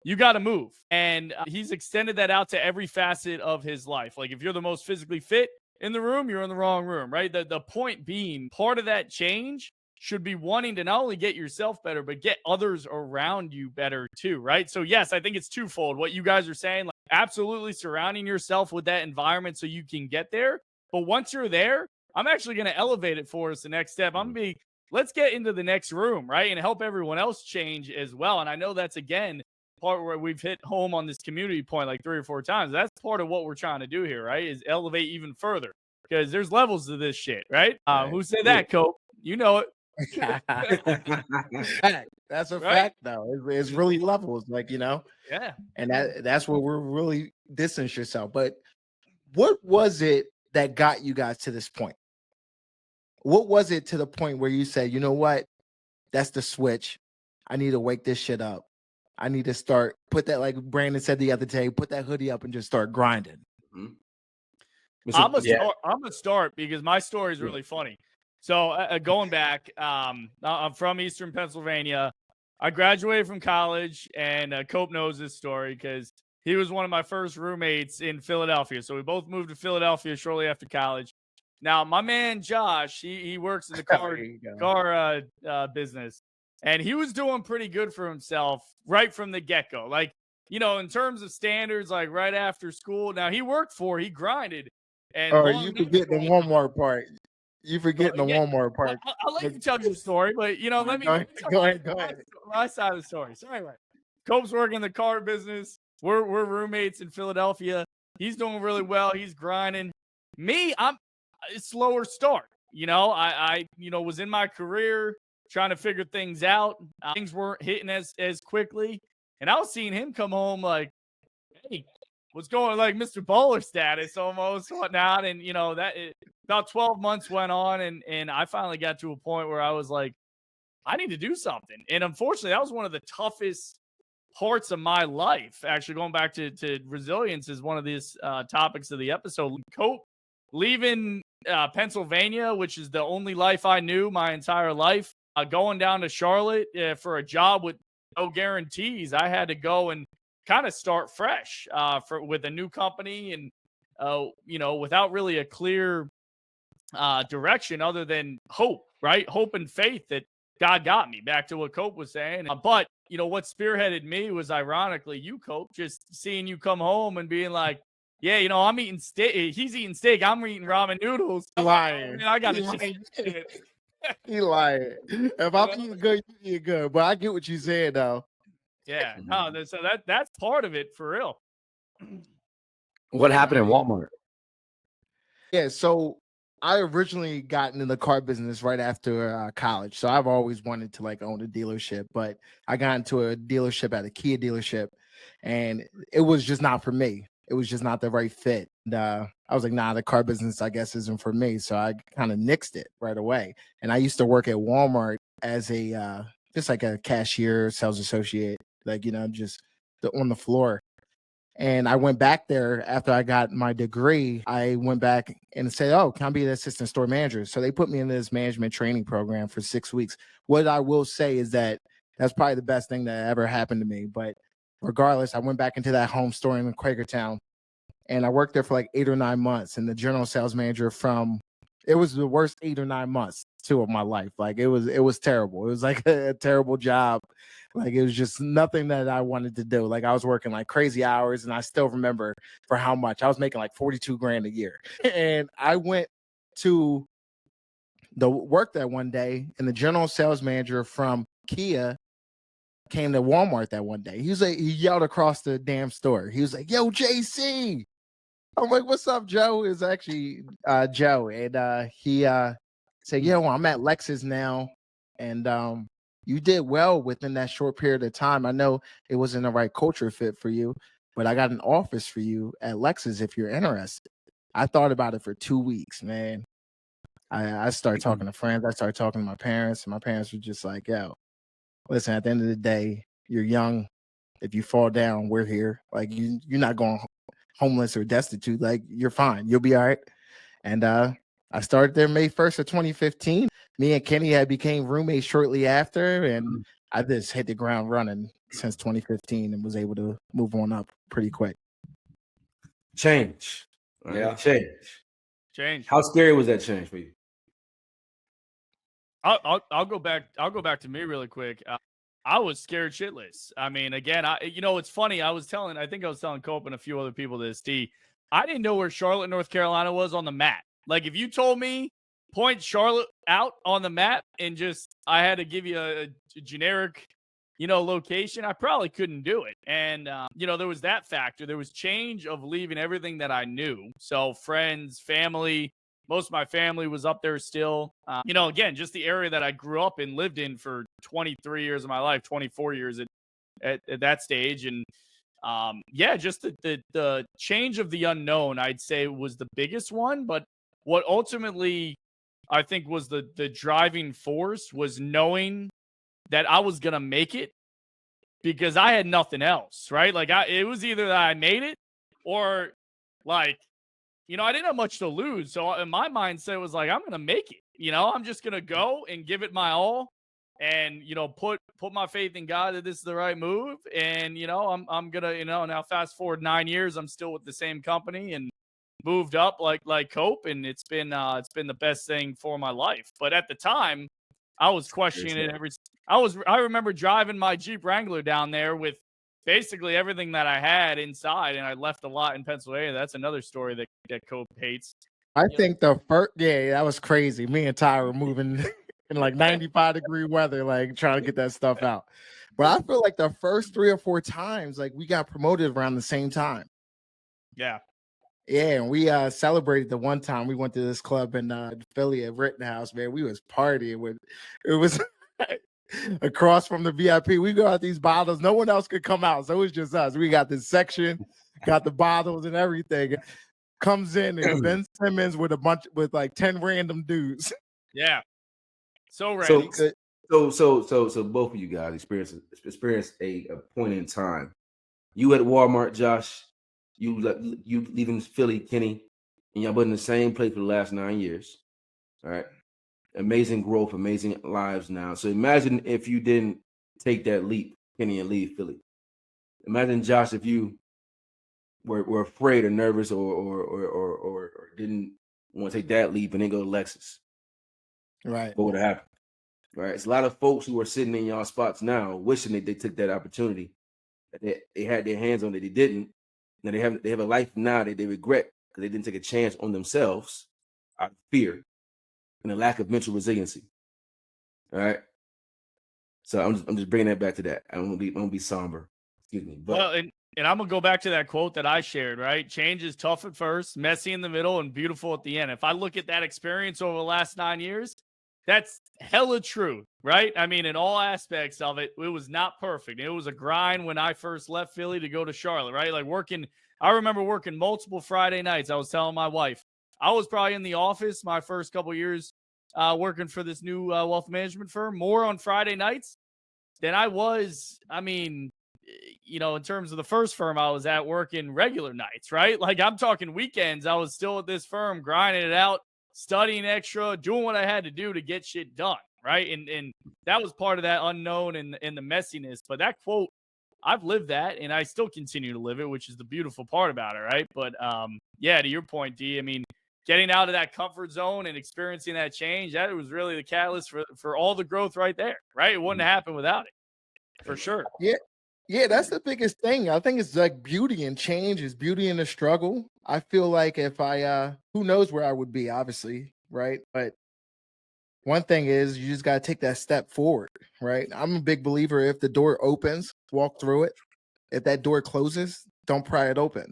you got to move. And he's extended that out to every facet of his life. Like if you're the most physically fit in the room, you're in the wrong room, right? The point being, part of that change should be wanting to not only get yourself better, but get others around you better too, right? So yes, I think it's twofold. What you guys are saying, like absolutely surrounding yourself with that environment so you can get there. But once you're there, I'm actually going to elevate it for us the next step. I'm going to be, let's get into the next room, right? And help everyone else change as well. And I know that's, again, part where we've hit home on this community point like 3 or 4 times. That's part of what we're trying to do here, right? Is elevate even further because there's levels to this shit, right? Who said that, Cope? You know it. That's a fact, though. It's really levels, like, you know. Yeah. And that's where we're really distance yourself. But what was it that got you guys to this point? What was it to the point where you said, you know what, that's the switch. I need to wake this shit up. I need to start, put that, like Brandon said the other day, put that hoodie up and just start grinding. Mm-hmm. I'm gonna start because my story is really funny. So going back, I'm from Eastern Pennsylvania. I graduated from college, and Cope knows this story because he was one of my first roommates in Philadelphia. So we both moved to Philadelphia shortly after college. Now, my man Josh, he works in the car business, and he was doing pretty good for himself right from the get-go. Like, you know, in terms of standards, like right after school. Now, he grinded. And you forget the Walmart part. You forget the Walmart part. I'll let you tell your story, but, you know, let me go ahead. My side of the story. So anyway, Cope's working in the car business. We're roommates in Philadelphia. He's doing really well. He's grinding. Me, I'm a slower start. You know, I was in my career trying to figure things out. Things weren't hitting as quickly. And I was seeing him come home like, hey, what's going on? Like Mr. Bowler status almost, whatnot. And, you know, about 12 months went on. And I finally got to a point where I was like, I need to do something. And unfortunately, that was one of the toughest parts of my life. Actually, going back to resilience is one of these topics of the episode. Cope leaving Pennsylvania, which is the only life I knew my entire life, going down to Charlotte for a job with no guarantees. I had to go and kind of start fresh with a new company and, without really a clear direction other than hope, right? Hope and faith that God got me, back to what Cope was saying. But, you know, what spearheaded me was ironically you, Cope, just seeing you come home and being like, yeah, you know, I'm eating steak. He's eating steak. I'm eating ramen noodles. Lying. Man, I got to change it. He lying. If I'm eating good, you eat good. But I get what you said, though. Yeah. No, so that's part of it for real. What happened in Walmart? Yeah, so I originally got into the car business right after college. So I've always wanted to like own a dealership, but I got into a dealership at a Kia dealership, and it was just not for me. It was just not the right fit. And, I was like, nah, the car business, I guess, isn't for me. So I kind of nixed it right away. And I used to work at Walmart as a just like a cashier, sales associate, like, you know, just on the floor. And I went back there after I got my degree. I went back and said, oh, can I be the assistant store manager? So they put me in this management training program for 6 weeks. What I will say is that that's probably the best thing that ever happened to me. But regardless, I went back into that home store in Quakertown, and I worked there for like 8 or 9 months. And the general sales manager it was the worst 8 or 9 months too of my life. Like it was terrible. It was like a terrible job. Like it was just nothing that I wanted to do. Like I was working like crazy hours, and I still remember for how much I was making, like 42 grand a year. And I went to the work that one day, and the general sales manager from Kia came to Walmart that one day. He was like, he yelled across the damn store. He was like, yo, JC. I'm like, what's up, Joe? It's actually Joe. And he said, yo, I'm at Lexus now. And you did well within that short period of time. I know it wasn't the right culture fit for you, but I got an office for you at Lexus if you're interested. I thought about it for 2 weeks, man. I started talking to friends. I started talking to my parents, and my parents were just like, yo, listen, at the end of the day, you're young. If you fall down, we're here. Like you're not going homeless or destitute. Like you're fine. You'll be all right. And I started there May 1st of 2015. Me and Kenny had became roommates shortly after, and I just hit the ground running. since 2015 and was able to move on up pretty quick. Change. Right? Yeah. Change. How scary was that change for you? I'll go back. I'll go back to me really quick. I was scared shitless. I mean, again, it's funny. I think I was telling Cope and a few other people this. I didn't know where Charlotte, North Carolina was on the map. Like, if you told me point Charlotte out on the map and just I had to give you a generic, location, I probably couldn't do it. And there was that factor. There was change of leaving everything that I knew. So friends, family. Most of my family was up there still. Again, just the area that I grew up and lived in for 23 years of my life, 24 years at that stage. And just the change of the unknown, I'd say, was the biggest one. But what ultimately I think was the driving force was knowing that I was going to make it because I had nothing else, right? Like, it was either that I made it or like, I didn't have much to lose. So in my mindset, it was like, I'm going to make it. I'm just going to go and give it my all and, put my faith in God that this is the right move. And, I'm going to, now fast forward 9 years, I'm still with the same company and moved up like Cope. And it's been the best thing for my life. But at the time, I was questioning it I remember driving my Jeep Wrangler down there with basically everything that I had inside, and I left a lot in Pennsylvania. That's another story that Cope hates. I think the first, that was crazy. Me and Ty were moving in like 95-degree weather, like trying to get that stuff out. But I feel like the first 3 or 4 times, like we got promoted around the same time. Yeah. Yeah, and we celebrated the one time we went to this club in Philly at Rittenhouse, man. We was partying it was across from the VIP. We got these bottles. No one else could come out. So it was just us. We got this section, got the bottles and everything. Comes in and Ben Simmons with like 10 random dudes. Yeah. So ready. So both of you guys experienced a point in time. You at Walmart, Josh, you leaving Philly, Kenny, and y'all been in the same place for the last 9 years. All right. Amazing growth, amazing lives now. So imagine if you didn't take that leap, Kenny, and leave Philly. Imagine, Josh, if you were afraid or nervous or didn't want to take that leap and then go to Lexus. Right. What would have happened? Right. It's a lot of folks who are sitting in y'all spots now wishing that they took that opportunity, that they had their hands on it, they didn't. Now they have a life now that they regret because they didn't take a chance on themselves out of fear and a lack of mental resiliency. All right. So I'm just bringing that back to that. I don't want to be somber. Excuse me. But well, and I'm gonna go back to that quote that I shared. Right, change is tough at first, messy in the middle, and beautiful at the end. If I look at that experience over the last 9 years, that's hella true. Right? I mean, in all aspects of it, it was not perfect. It was a grind when I first left Philly to go to Charlotte. Right, like I remember working multiple Friday nights. I was telling my wife, I was probably in the office my first couple years working for this new wealth management firm more on Friday nights than I was. I mean, in terms of the first firm I was at working regular nights, right? Like I'm talking weekends. I was still at this firm grinding it out, studying extra, doing what I had to do to get shit done. Right. And that was part of that unknown and the messiness. But that quote, I've lived that and I still continue to live it, which is the beautiful part about it. Right. But to your point, D, I mean, getting out of that comfort zone and experiencing that change, that was really the catalyst for all the growth right there. Right. It wouldn't happen without it. For sure. Yeah. Yeah, that's the biggest thing. I think it's like beauty and change is beauty in the struggle. I feel like if I who knows where I would be, obviously, right? But one thing is you just got to take that step forward, right? I'm a big believer if the door opens, walk through it. If that door closes, don't pry it open,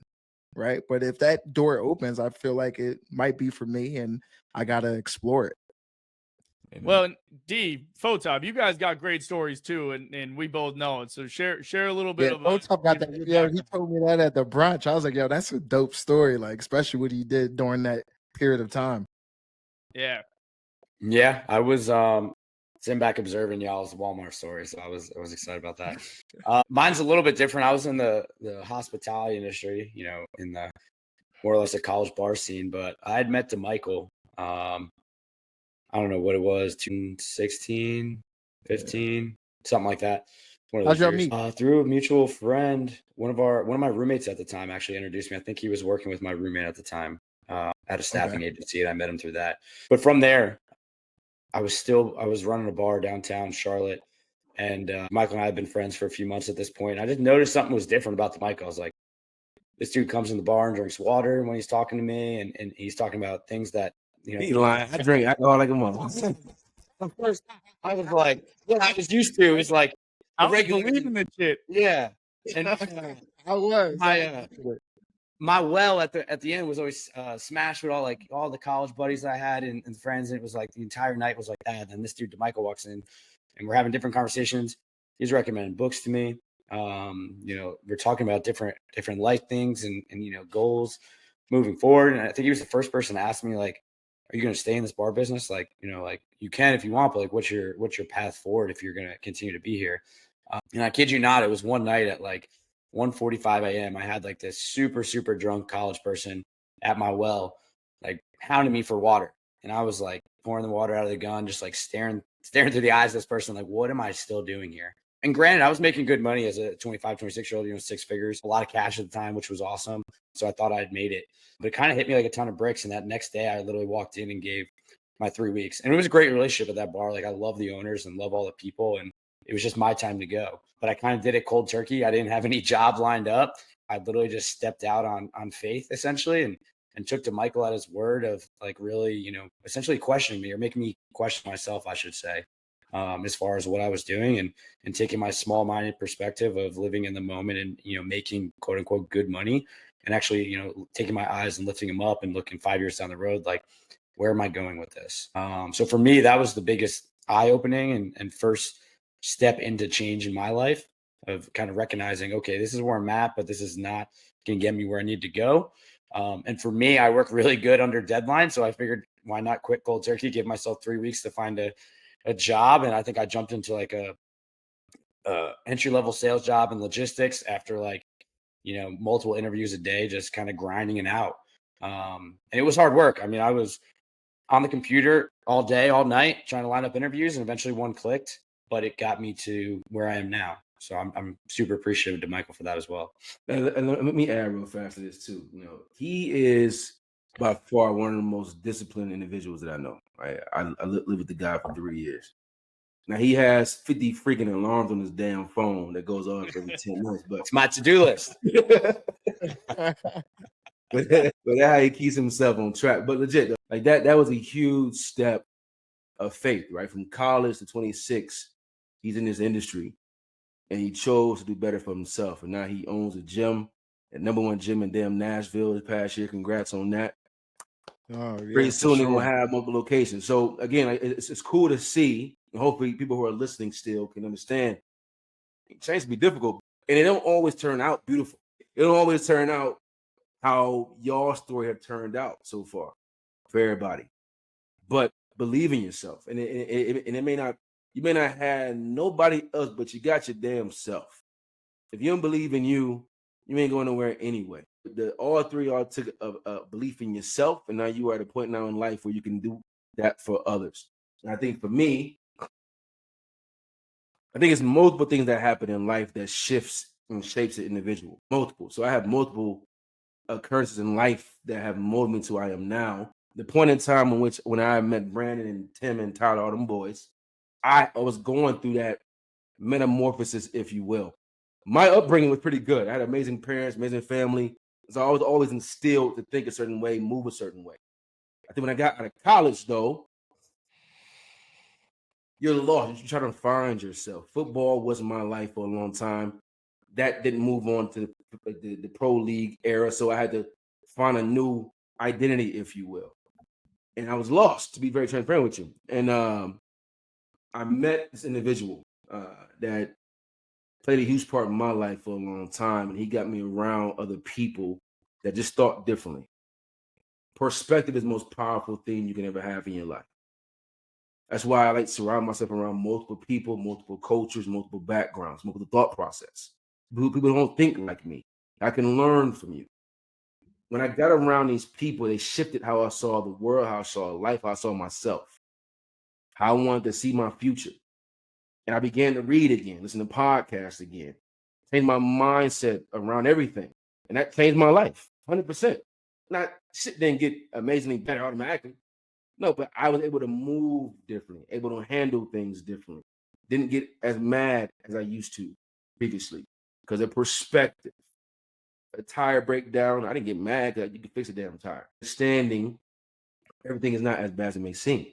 right? But if that door opens, I feel like it might be for me and I got to explore it. Amen. Well, D, Fotop, you guys got great stories too, and we both know it. So share a little bit of. Fotop got that. Yeah, he told me that at the brunch. I was like, "Yo, that's a dope story." Like, especially what he did during that period of time. Yeah. Yeah, I was sitting back observing y'all's Walmart story, so I was excited about that. Mine's a little bit different. I was in the hospitality industry, in the more or less a college bar scene, but I had met DeMikael. I don't know what it was, 2016, 15, something like that. One of How'd those y'all years. meet? Through a mutual friend. One of my roommates at the time actually introduced me. I think he was working with my roommate at the time at a staffing agency, and I met him through that. But from there, I was running a bar downtown Charlotte, and Michael and I had been friends for a few months at this point. I just noticed something was different about the Michael. I was like, this dude comes in the bar and drinks water when he's talking to me, and he's talking about things that He lying. I drink alcohol like a mother. Of course, I was like, what I was used to is like I the was regular, believing the shit. yeah. And I was. my well at the end was always smashed with all the college buddies that I had and friends. And it was like the entire night was like that. And then this dude DeMikael walks in, and we're having different conversations. He's recommending books to me. We're talking about different life things and goals moving forward. And I think he was the first person to ask me, like, are you going to stay in this bar business? Like, like you can if you want, but like, what's your path forward if you're going to continue to be here? And I kid you not, it was one night at like 1:45 a.m. I had like this super, super drunk college person at my well, like hounding me for water. And I was like pouring the water out of the gun, just like staring through the eyes of this person, like, what am I still doing here? And granted, I was making good money as a 25, 26-year-old, 6 figures, a lot of cash at the time, which was awesome. So I thought I'd made it. But it kind of hit me like a ton of bricks. And that next day, I literally walked in and gave my 3 weeks. And it was a great relationship at that bar. Like, I love the owners and love all the people. And it was just my time to go. But I kind of did it cold turkey. I didn't have any job lined up. I literally just stepped out on faith, essentially, and took DeMikael at his word of like really, essentially questioning me or making me question myself, I should say. As far as what I was doing and taking my small-minded perspective of living in the moment and, making quote unquote good money and actually, taking my eyes and lifting them up and looking 5 years down the road, like, where am I going with this? So for me, that was the biggest eye-opening and first step into change in my life of kind of recognizing, okay, this is where I'm at, but this is not going to get me where I need to go. And for me, I work really good under deadline. So I figured, why not quit cold turkey, give myself 3 weeks to find a job. And I think I jumped into like a entry-level sales job in logistics after like, multiple interviews a day, just kind of grinding it out. And it was hard work. I mean, I was on the computer all day, all night, trying to line up interviews, and eventually one clicked, but it got me to where I am now. So I'm super appreciative to DeMikael for that as well. And let me add real fast to this too. He is by far one of the most disciplined individuals that I know. Right? I lived with the guy for 3 years. Now he has 50 freaking alarms on his damn phone that goes off every 10 minutes. But it's my to-do list. but that's how he keeps himself on track. But legit, like that was a huge step of faith, right? From college to 26, he's in this industry. And he chose to do better for himself. And now he owns a gym, the #1 gym in damn Nashville this past year. Congrats on that. Oh, yeah, pretty soon they're gonna have multiple locations. So again, it's cool to see, and hopefully people who are listening still can understand. Change can be difficult, and it don't always turn out beautiful. It don't always turn out how y'all story have turned out so far for everybody. But believe in yourself, and it may not. You may not have nobody else, but you got your damn self. If you don't believe in you, you ain't going nowhere anyway. All three are took a belief in yourself, and now you are at a point now in life where you can do that for others. And I think for me, I think it's multiple things that happen in life that shifts and shapes an individual. Multiple. So I have multiple occurrences in life that have molded me to who I am now. The point in time in which when I met Brandon and Tim and Tyler, all them boys, I was going through that metamorphosis, if you will. My upbringing was pretty good. I had amazing parents, amazing family. So I was always instilled to think a certain way, move a certain way. I think when I got out of college, though, you're lost. You try to find yourself. Football wasn't my life for a long time. That didn't move on to the pro league era. So I had to find a new identity, if you will. And I was lost, to be very transparent with you. And I met this individual that played a huge part in my life for a long time, and he got me around other people that just thought differently. Perspective is the most powerful thing you can ever have in your life. That's why I like to surround myself around multiple people, multiple cultures, multiple backgrounds, multiple thought process. People don't think like me. I can learn from you. When I got around these people, they shifted how I saw the world, how I saw life, how I saw myself, how I wanted to see my future. And I began to read again, listen to podcasts again, change my mindset around everything. And that changed my life, 100%. Not shit didn't get amazingly better automatically. No, but I was able to move differently, able to handle things differently. Didn't get as mad as I used to previously because of perspective. A tire breakdown, I didn't get mad because you can fix a damn tire. Standing, everything is not as bad as it may seem.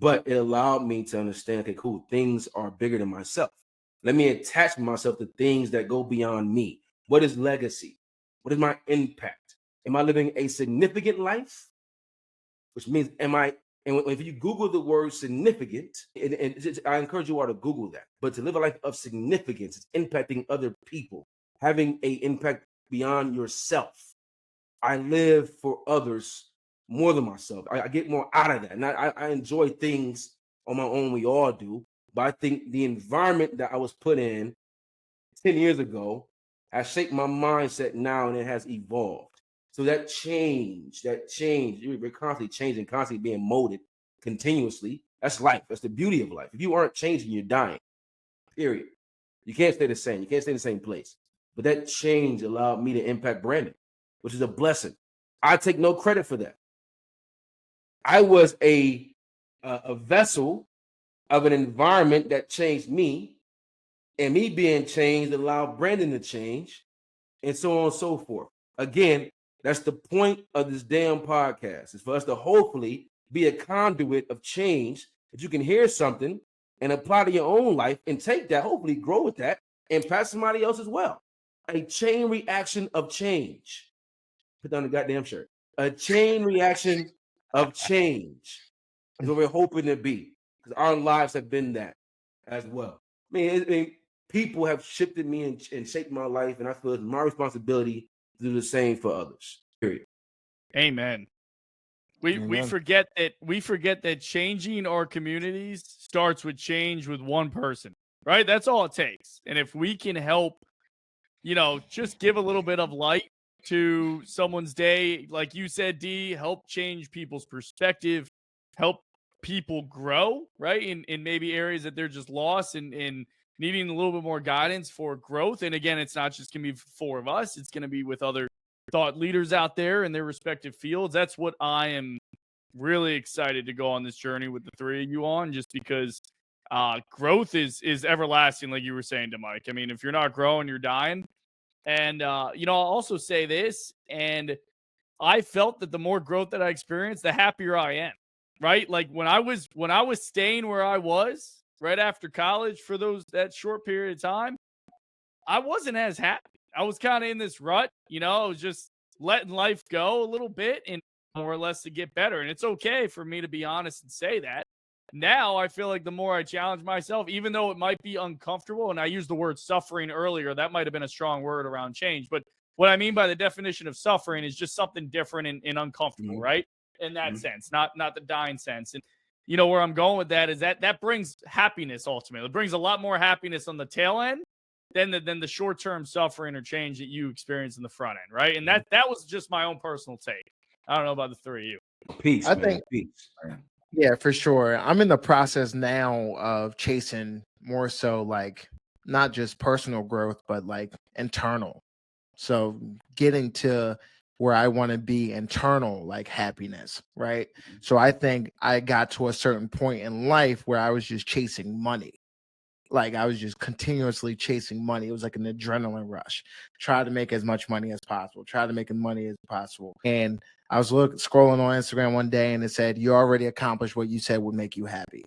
But it allowed me to understand, okay, cool, things are bigger than myself. Let me attach myself to things that go beyond me. What is legacy? What is my impact? Am I living a significant life? Which means, and if you Google the word significant, I encourage you all to Google that. But to live a life of significance, it's impacting other people, having an impact beyond yourself. I live for others more than myself. I get more out of that. And I enjoy things on my own. We all do. But I think the environment that I was put in 10 years ago has shaped my mindset now, and it has evolved. So that change, we're constantly changing, constantly being molded continuously. That's life. That's the beauty of life. If you aren't changing, you're dying, period. You can't stay the same. You can't stay in the same place. But that change allowed me to impact Brandon, which is a blessing. I take no credit for that. I was a vessel of an environment that changed me, and me being changed allowed Brandon to change, and so on and so forth. Again, that's the point of this damn podcast, is for us to hopefully be a conduit of change, that you can hear something and apply to your own life and take that, hopefully grow with that, and pass somebody else as well. A chain reaction of change. Put down the goddamn shirt. A chain reaction of change is what we're hoping to be, because our lives have been that as well. I mean, people have shifted me and shaped my life, and I feel it's my responsibility to do the same for others. Period. Amen. We forget that changing our communities starts with change with one person, right? That's all it takes. And if we can help, just give a little bit of light to someone's day, like you said, D, help change people's perspective, help people grow, right? In maybe areas that they're just lost and needing a little bit more guidance for growth. And again, it's not just going to be four of us. It's going to be with other thought leaders out there in their respective fields. That's what I am really excited to go on this journey with the three of you on, just because growth is everlasting, like you were saying to Mike. I mean, if you're not growing, you're dying. And, I'll also say this, and I felt that the more growth that I experienced, the happier I am, right? Like when I was staying where I was right after college for that short period of time, I wasn't as happy. I was kind of in this rut, I was just letting life go a little bit and more or less to get better. And it's okay for me to be honest and say that. Now I feel like the more I challenge myself, even though it might be uncomfortable, and I used the word suffering earlier, that might have been a strong word around change. But what I mean by the definition of suffering is just something different and uncomfortable, right? In that sense, not the dying sense. And where I'm going with that is that brings happiness ultimately. It brings a lot more happiness on the tail end than the short-term suffering or change that you experience in the front end, right? And that was just my own personal take. I don't know about the three of you. Peace, I man. think, Peace. yeah, for sure. I'm in the process now of chasing more so like not just personal growth, but like internal. So getting to where I want to be internal, like happiness, right? So I think I got to a certain point in life where I was just chasing money. Like I was just continuously chasing money. It was like an adrenaline rush. Try to make as much money as possible. Try to make as money as possible. And I was scrolling on Instagram one day, and it said, "You already accomplished what you said would make you happy."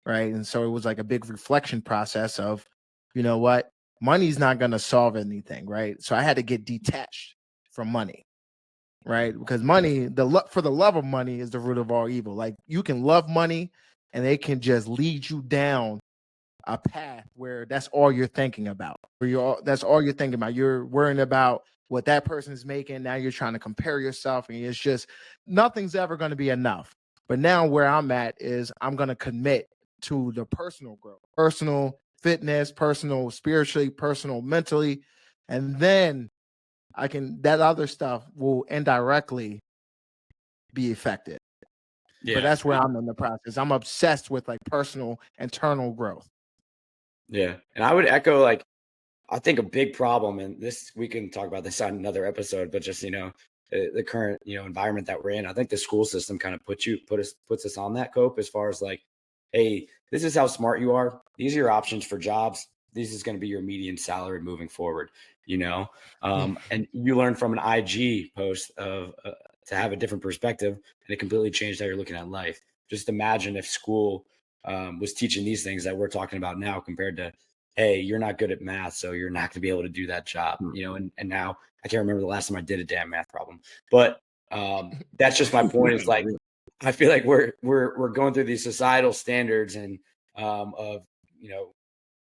Right. And so it was like a big reflection process of, you know what? Money's not going to solve anything. Right. So I had to get detached from money. Right. Because money, for the love of money is the root of all evil. Like you can love money and it can just lead you down a path where that's all you're thinking about. That's all you're thinking about. You're worrying about what that person is making. Now you're trying to compare yourself, and it's just nothing's ever going to be enough. But now where I'm at is I'm going to commit to the personal growth, personal fitness, personal spiritually, personal mentally, and then that other stuff will indirectly be affected. Yeah. But that's where I'm in the process. I'm obsessed with like personal internal growth. Yeah. And I would echo, like, I think a big problem, and this, we can talk about this on another episode, but just, the current, environment that we're in, I think the school system kind of puts us on that, Cope, as far as like, hey, this is how smart you are. These are your options for jobs. This is going to be your median salary moving forward, and you learn from an IG post of to have a different perspective, and it completely changed how you're looking at life. Just imagine if school was teaching these things that we're talking about now, compared to, hey, you're not good at math, so you're not going to be able to do that job, and now I can't remember the last time I did a damn math problem, but that's just my point. Is like, I feel like we're going through these societal standards and of,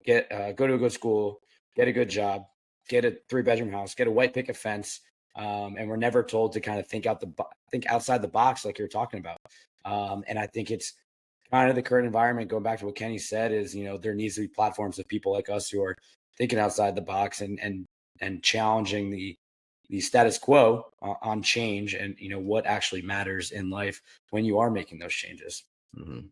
go to a good school, get a good job, get a 3-bedroom house, get a white picket fence, and we're never told to kind of think outside the box, like you're talking about. And I think it's kind of the current environment, going back to what Kenny said, is, there needs to be platforms of people like us who are thinking outside the box and challenging the status quo on change, and what actually matters in life when you are making those changes. Mm-hmm.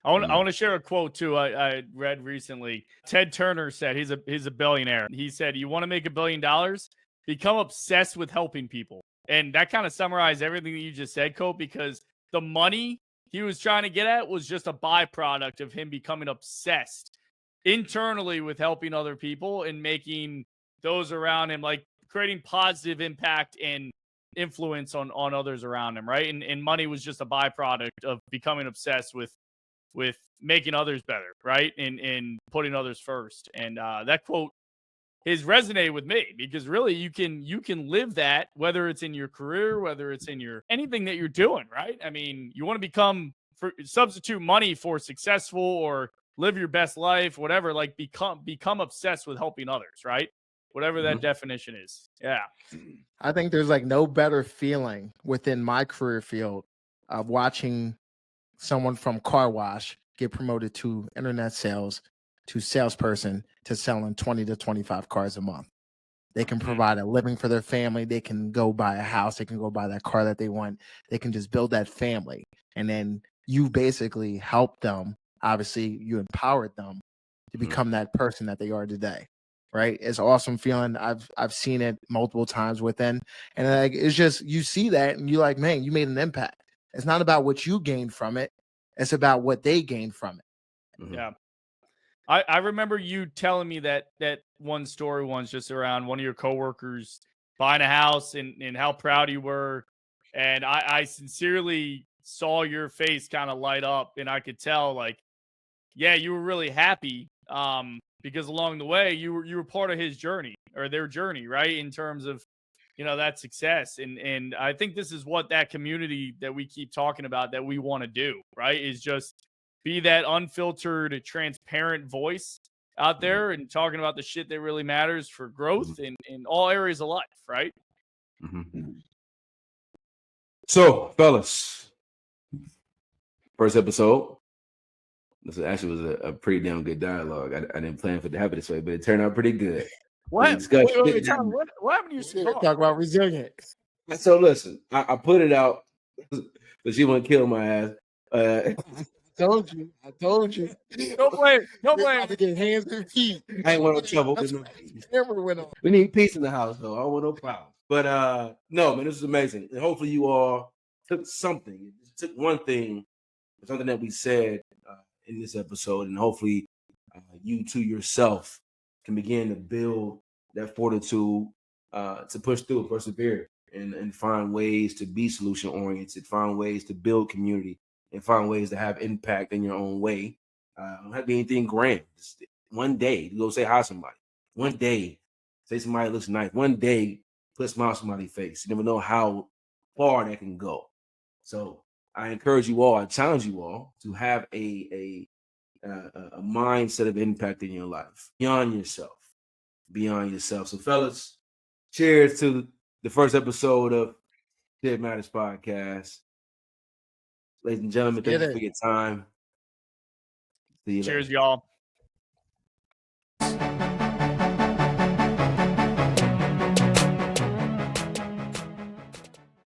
I want to share a quote too. I read recently. Ted Turner said, he's a billionaire. He said, "You want to make $1 billion? Become obsessed with helping people." And that kind of summarized everything that you just said, Cope, because the money he was trying to get at was just a byproduct of him becoming obsessed internally with helping other people and making those around him, like, creating positive impact and influence on others around him, right? And money was just a byproduct of becoming obsessed with making others better, right? And putting others first. And that quote has resonated with me, because really you can live that, whether it's in your career, whether it's in your anything that you're doing, right? I mean, you want to substitute money for successful, or live your best life, whatever, like become obsessed with helping others, right? Whatever that definition is. Yeah. I think there's like no better feeling within my career field of watching someone from car wash get promoted to internet sales, to salesperson, to selling 20 to 25 cars a month. They can provide a living for their family. They can go buy a house. They can go buy that car that they want. They can just build that family. And then you basically help them. Obviously, you empowered them to become that person that they are today. Right? It's an awesome feeling. I've seen it multiple times within. And like, it's just, you see that and you're like, man, you made an impact. It's not about what you gained from it. It's about what they gained from it. Mm-hmm. Yeah. I remember you telling me that one story once, just around one of your coworkers buying a house and how proud you were. And I sincerely saw your face kind of light up, and I could tell, like, yeah, you were really happy. Because along the way you were part of his journey, or their journey, right? In terms of, that success. And I think this is what that community that we keep talking about, that we want to do, right? Is just be that unfiltered, transparent voice out there and talking about the shit that really matters for growth in all areas of life, right? Mm-hmm. So, fellas, first episode. This actually was a pretty damn good dialogue. I didn't plan for it to happen this way, but it turned out pretty good. What? Discussion. Wait, Tom, what happened to your cigar? Talk about resilience. So listen, I put it out, but she want to kill my ass. I told you. Don't blame. To get hands and feet. I ain't want no trouble. Camera went on. We need peace in the house, though. I don't want no problem. But no, man, this is amazing. And hopefully you all took something. Took one thing, something that we said in this episode, and hopefully you to yourself can begin to build that fortitude to push through, persevere, and find ways to be solution oriented, find ways to build community, and find ways to have impact in your own way. Don't have to be anything grand. Just one day, you go say hi to somebody. One day, say somebody looks nice. One day, put a smile on somebody's face. You never know how far that can go. So I encourage you all, I challenge you all to have a mindset of impact in your life beyond yourself. So, fellas, cheers to the first episode of Shhhh Matters Podcast. Ladies and gentlemen, thank you for your time. See you Cheers, later. y'all.